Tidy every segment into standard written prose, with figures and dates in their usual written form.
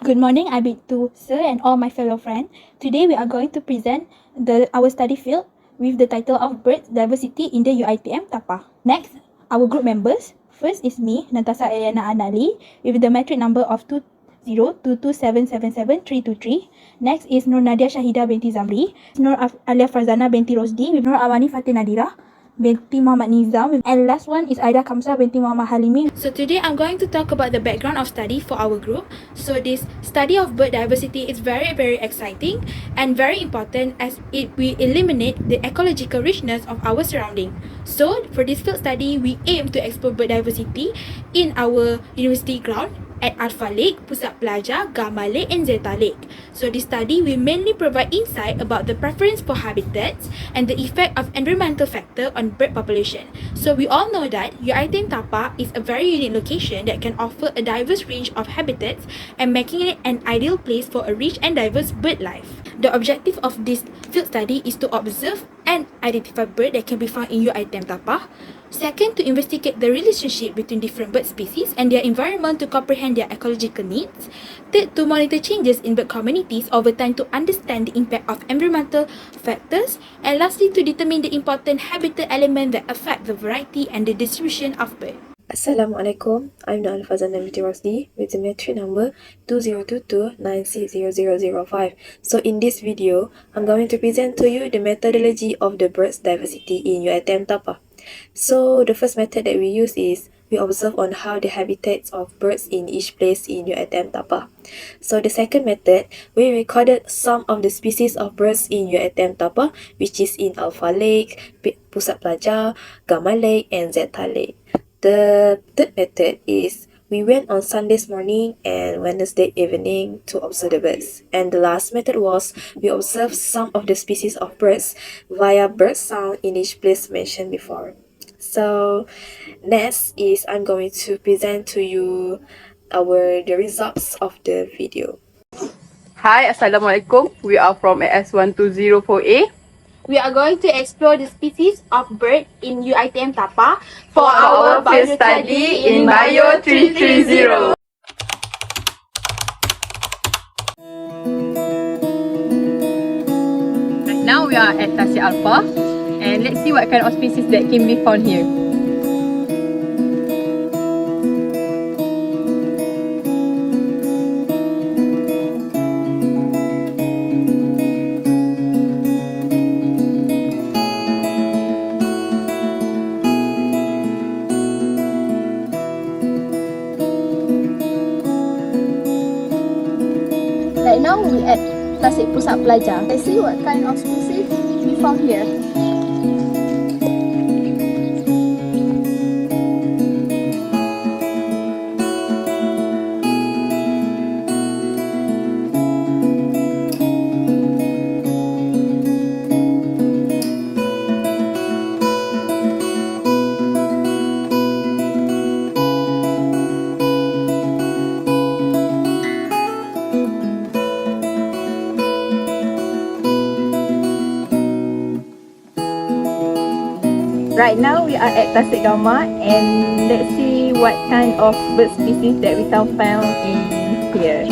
Good morning, I bid to Sir and all my fellow friends. Today we are going to present our study field with the title of Bird Diversity in the UiTM Tapah. Next, our group members. First is me, Natasha Eliana Anali, with the metric number of 2022777323. Next is Nur Nadia Shahida binti Zamri, Nur Alia Farzana binti Rosdi, with Nur Awani Fatih Nadira binti Muhammad Nizam, and last one is Aida Kamsa binti Muhammad Halimi. So today I'm going to talk about the background of study for our group. So this study of bird diversity is very exciting and very important as it will eliminate the ecological richness of our surrounding. So for this field study, we aim to explore bird diversity in our university ground at Alpha Lake, Pusat Pelajar, Gamma Lake and Zeta Lake. So this study will mainly provide insight about the preference for habitats and the effect of environmental factor on bird population. So we all know that UiTM Tapah is a very unique location that can offer a diverse range of habitats and making it an ideal place for a rich and diverse bird life. The objective of this field study is to observe and identify birds that can be found in UiTM Tapah. Second, to investigate the relationship between different bird species and their environment to comprehend their ecological needs. Third, to monitor changes in bird communities over time to understand the impact of environmental factors. And lastly, to determine the important habitat elements that affect the variety and the distribution of birds. Assalamualaikum, I'm Nur Fazana binti Rosdi with the metric number 2022960005. So in this video, I'm going to present to you the methodology of the birds diversity in UiTM Tapah. So the first method that we use is we observe on how the habitats of birds in each place in UiTM Tapah. So the second method, we recorded some of the species of birds in UiTM Tapah, which is in Alpha Lake, Pusat Pelajar, Gamma Lake and Zeta Lake. The third method is we went on Sundays morning and Wednesday evening to observe the birds. And the last method was we observed some of the species of birds via bird sound in each place mentioned before. So next is I'm going to present to you the results of the video. Hi, Assalamualaikum. We are from AS1204A. We are going to explore the species of bird in UiTM Tapah For our field study in BIO330. Now we are at Tasik Alpha and let's see what kind of species that can be found here. Right now we at Tasik Pusat Pelajar. Let's see what kind of species we found here. Right now we are at Tasik Gamma and let's see what kind of bird species that we can find in here.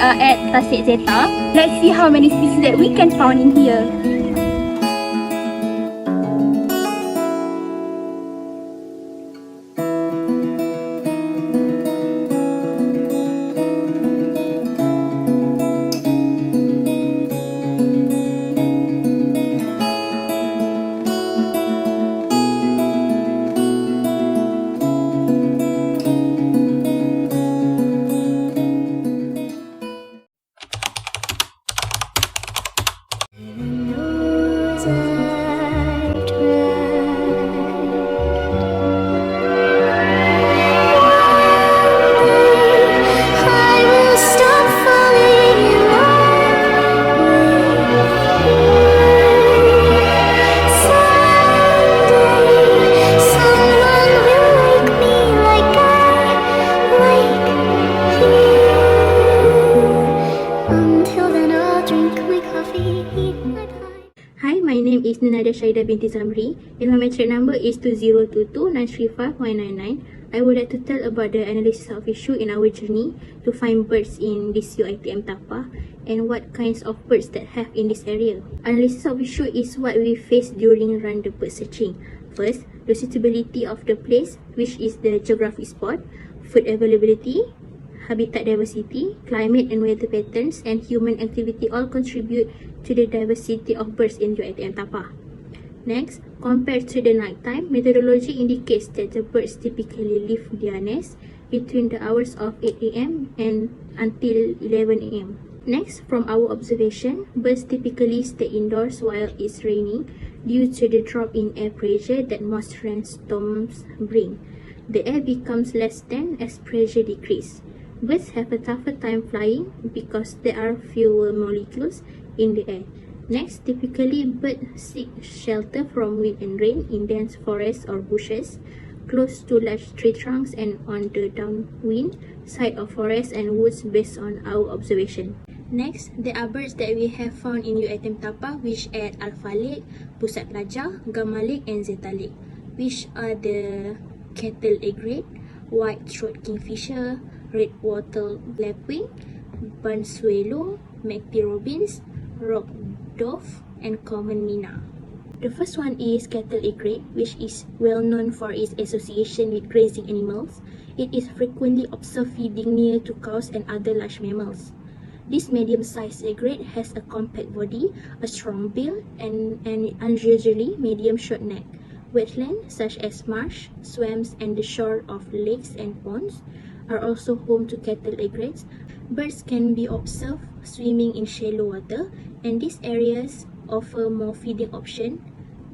are at Tasik Zeta. Let's see how many species that we can find in here. Hi, my name is Nadia Shaida binti Zamri and my metric number is 2022-935.99. I would like to tell about the analysis of issue in our journey to find birds in this UiTM Tapah and what kinds of birds that have in this area. Analysis of issue is what we face during random bird searching. First, the suitability of the place, which is the geographic spot, food availability, habitat diversity, climate and weather patterns, and human activity all contribute to the diversity of birds in UiTM Tapah. Next, compared to the nighttime, methodology indicates that the birds typically leave their nest between the hours of 8 a.m. and until 11 a.m. Next, from our observation, birds typically stay indoors while it's raining due to the drop in air pressure that most rainstorms bring. The air becomes less than as pressure decreases. Birds have a tougher time flying because there are fewer molecules in the air. Next, typically birds seek shelter from wind and rain in dense forests or bushes, close to large tree trunks and on the downwind side of forests and woods based on our observation. Next, there are birds that we have found in UiTM Tapah, which at Alpha Lake, Pusat Pelajar, Gamma Lake and Zeta Lake, which are the cattle egret, white-throat kingfisher, red-wattled lapwing, barn swallow, Macti robins, rock dove, and common mina. The first one is cattle egret, which is well known for its association with grazing animals. It is frequently observed feeding near to cows and other large mammals. This medium-sized egret has a compact body, a strong bill, and an unusually medium short neck. Wetlands such as marsh, swamps, and the shore of lakes and ponds are also home to cattle egrets. Birds can be observed swimming in shallow water, and these areas offer more feeding options.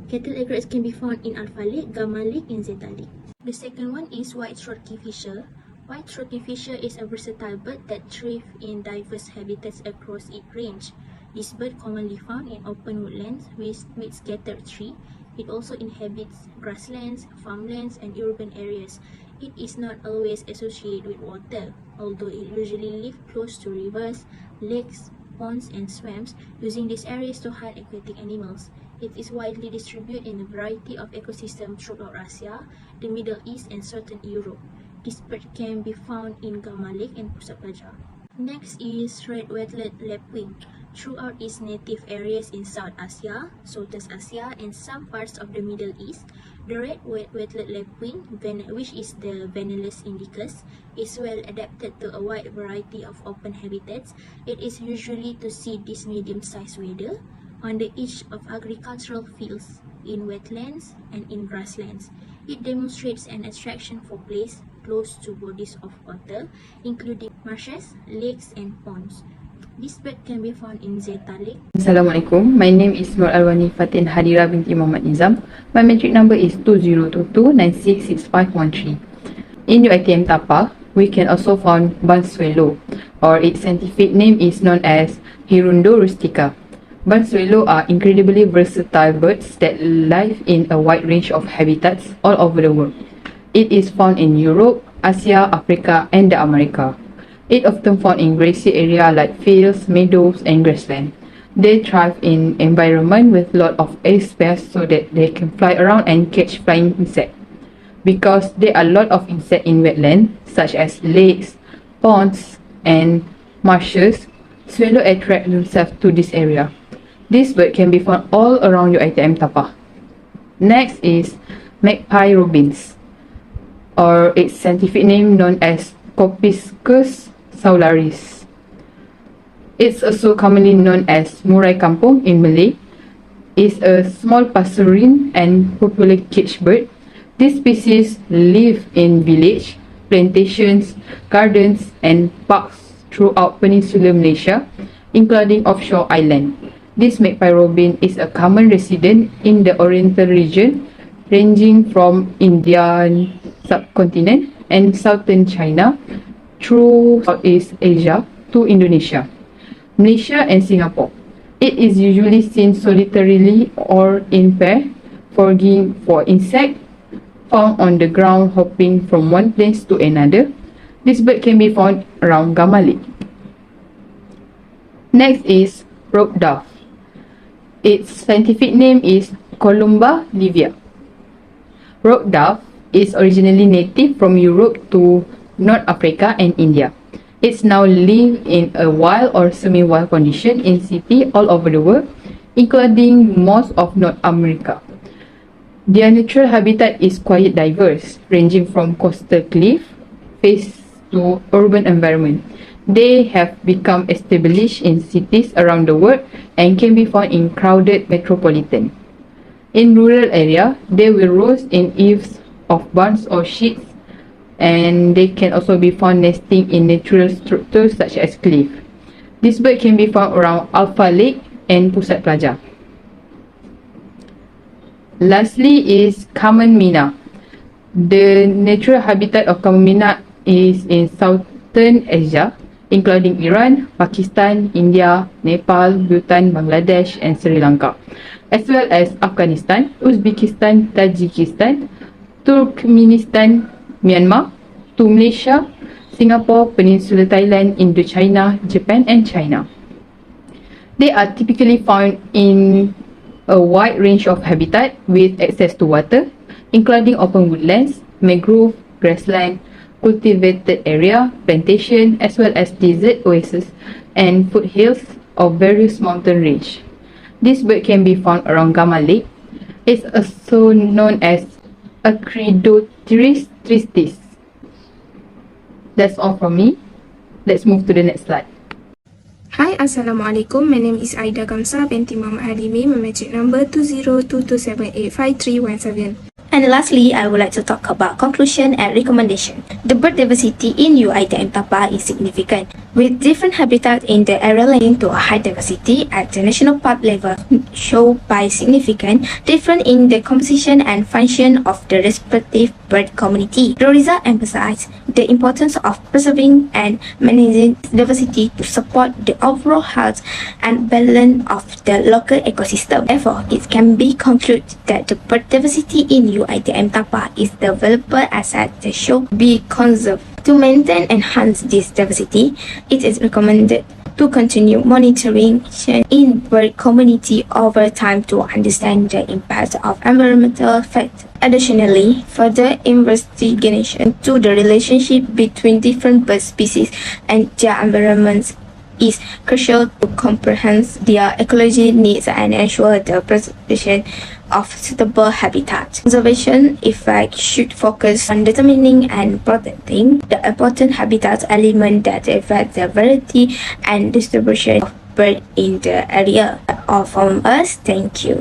Cattle egrets can be found in Alpha Lake, Gamma Lake, and Zeta Lake. The second one is white-throat kingfisher. White-throat kingfisher is a versatile bird that thrives in diverse habitats across its range. This bird commonly found in open woodlands with scattered trees. It also inhabits grasslands, farmlands, and urban areas. It is not always associated with water, although it usually lives close to rivers, lakes, ponds, and swamps, using these areas to hide aquatic animals. It is widely distributed in a variety of ecosystems throughout Asia, the Middle East, and southern Europe. This bird can be found in Gamma Lake and Pusat Pelajar. Next is red-wattled lapwing. Throughout its native areas in South Asia, Southeast Asia, and some parts of the Middle East, the red-wattled lapwing, which is the Vanellus indicus, is well adapted to a wide variety of open habitats. It is usually to see this medium-sized waders on the edge of agricultural fields, in wetlands, and in grasslands. It demonstrates an attraction for places close to bodies of water, including marshes, lakes, and ponds. This bird can be found in Zeta Lake. Assalamualaikum. My name is Nur Alwani Fatin Hadira binti Muhammad Nizam. My metric number is 2022966513. In UiTM Tapah, we can also find barn swallow, or its scientific name is known as Hirundo rustica. Barn swallow are incredibly versatile birds that live in a wide range of habitats all over the world. It is found in Europe, Asia, Africa, and the America. It often found in grassy areas like fields, meadows, and grassland. They thrive in environment with lot of air space so that they can fly around and catch flying insects. Because there are a lot of insects in wetlands, such as lakes, ponds, and marshes, swallow attract themselves to this area. This bird can be found all around UiTM Tapah. Next is magpie robins, or its scientific name known as Copiscus saularis. It's also commonly known as murai kampung in Malay. It's a small passerine and popular cage bird. This species live in village, plantations, gardens, and parks throughout peninsular Malaysia, including offshore island. This magpie robin is a common resident in the Oriental region, ranging from Indian subcontinent and southern China through Southeast Asia to Indonesia, Malaysia, and Singapore. It is usually seen solitarily or in pair, foraging for insects, found on the ground hopping from one place to another. This bird can be found around Gamalik. Next is rock dove. Its scientific name is Columba livia. Rock dove is originally native from Europe to North Africa and India. It's now live in a wild or semi-wild condition in cities all over the world, including most of North America. Their natural habitat is quite diverse, ranging from coastal cliff face to urban environment. They have become established in cities around the world and can be found in crowded metropolitan. In rural area, they will roost in eaves of barns or sheds, and they can also be found nesting in natural structures such as cliff. This bird can be found around Alpha Lake and Pusat Plaza. Lastly is common mina. The natural habitat of common mina is in southern Asia, including Iran, Pakistan, India, Nepal, Bhutan, Bangladesh, and Sri Lanka, as well as Afghanistan, Uzbekistan, Tajikistan, Turkmenistan, Myanmar, to Malaysia, Singapore, Peninsula Thailand, Indochina, Japan, and China. They are typically found in a wide range of habitat with access to water, including open woodlands, mangrove, grassland, cultivated area, plantation, as well as desert oases and foothills of various mountain range. This bird can be found around Gama Lake. It's also known as Acridotris tristis. That's all from me. Let's move to the next slide. Hi, Assalamualaikum. My name is Aida Gamsa binti Muhammad Halimi, my magic number 2022785317. And lastly, I would like to talk about conclusion and recommendation. The bird diversity in UiTM Tapah is significant, with different habitats in the area leading to a high diversity at the national park level, shown by significant difference in the composition and function of the respective bird community. The result emphasizes the importance of preserving and managing diversity to support the overall health and balance of the local ecosystem. Therefore, it can be concluded that the bird diversity in UiTM Tapah is the valuable asset that should be conserved. To maintain and enhance this diversity, it is recommended to continue monitoring in bird community over time to understand the impact of environmental factors. Additionally, further investigation into the relationship between different bird species and their environments is crucial to comprehend their ecology needs and ensure the preservation of suitable habitat. Conservation efforts should focus on determining and protecting the important habitat elements that affect the variety and distribution of birds in the area. All from us, thank you.